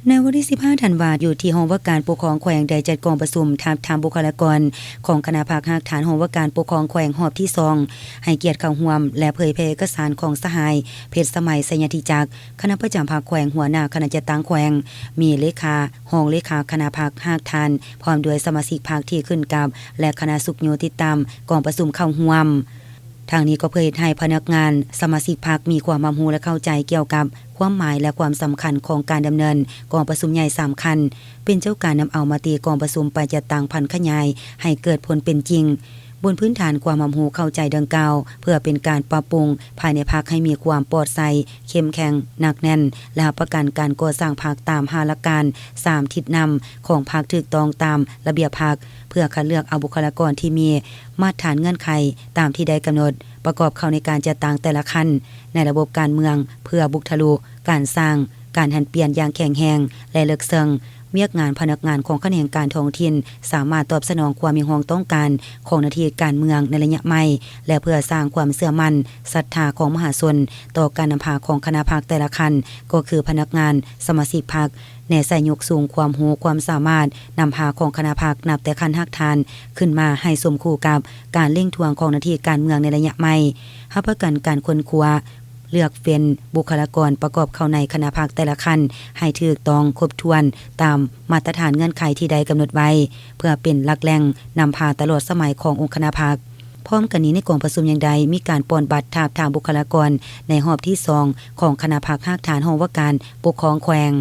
ในวันที่15ธันวาคมอยู่ที่ห้องว่าการปกครองแขวงได้จัดกองประชุมถามบุคลากรของคณะภาคหักฐานห้องว่าการปกครองแขวงหอบที่2ให้เกียรติเข้าร่วมและเผยแพร่เอกสารของสหายเพชรสมัยสัญญาธิจักรคณะประจำภาคแขวงหัวหน้าคณะจัดตั้งแขวงมีเลขาห้องเลขาคณะภาคหักฐานพร้อมด้วยสมาชิกภาคที่ขึ้นกับและคณะสุขโยติดตามกองประชุมเข้าร่วมทางนี้ก็เผยให้พนักงานสมาชิกพรรคมีความรู้และเข้าใจเกี่ยวกับความหมายและความสำคัญของการดำเนินกองประชุมใหญ่3คันเป็นเจ้าการนำเอามาตีกองประชุมไปจัดตั้งพันขยายให้เกิดผลเป็นจริงบนพื้นฐานความรู้เข้าใจดังกล่าวเพื่อเป็นการปรับปรุงภายในพรรคให้มีความปลอดภัยเข้มแข็งหนักแน่นและประกันการก่อสร้างพรรคตาม5หลักการ3ทิศนำของพรรคถูกต้องตามระเบียบพรรคเพื่อคัดเลือกเอาบุคลากรที่มีมาตรฐานเงื่อนไขตามที่ได้กำหนดประกอบเข้าในการจัดตั้งแต่ละขั้นในระบบการเมืองเพื่อบุกทะลุการสร้างการหันเปลี่ยนอย่างแข็งแรงและเลิกเซิงเวียกงานพนักงานของคณะกรรมการท้องถิ่นสามารถตอบสนองความมีความต้องการของหน้าที่การเมืองในระยะใหม่และเพื่อสร้างความเชื่อมั่นศรัทธาของมหาชนต่อการนำพาของคณะพรรคแต่ละขั้นก็คือพนักงานสมาชิกพรรคในใส่ยกสูงความรู้ความสามารถนำพาของคณะพรรคนับแต่ขั้นหักฐานขึ้นมาให้สมคู่กับการเร่งทวงของหน้าที่การเมืองในระยะใหม่รับประกันการค้นคว้าเลือกเฟ้นบุคลากรประกอบเข้าในคณะพรรคแต่ละขั้นให้ถูกต้องครบถ้วนตามมาตรฐานเงื่อนไขที่ได้กำหนดไว้เพื่อเป็นหลักแหล่งนำพาตลอดสมัยขององค์คณะพรรคพร้อมกันนี้ในกองประชุมอย่างใดมีการป้อนบัตรทางบุคลากรในรอบที่2ของคณะพรรคหักฐานห้องว่าการปกครองแขวง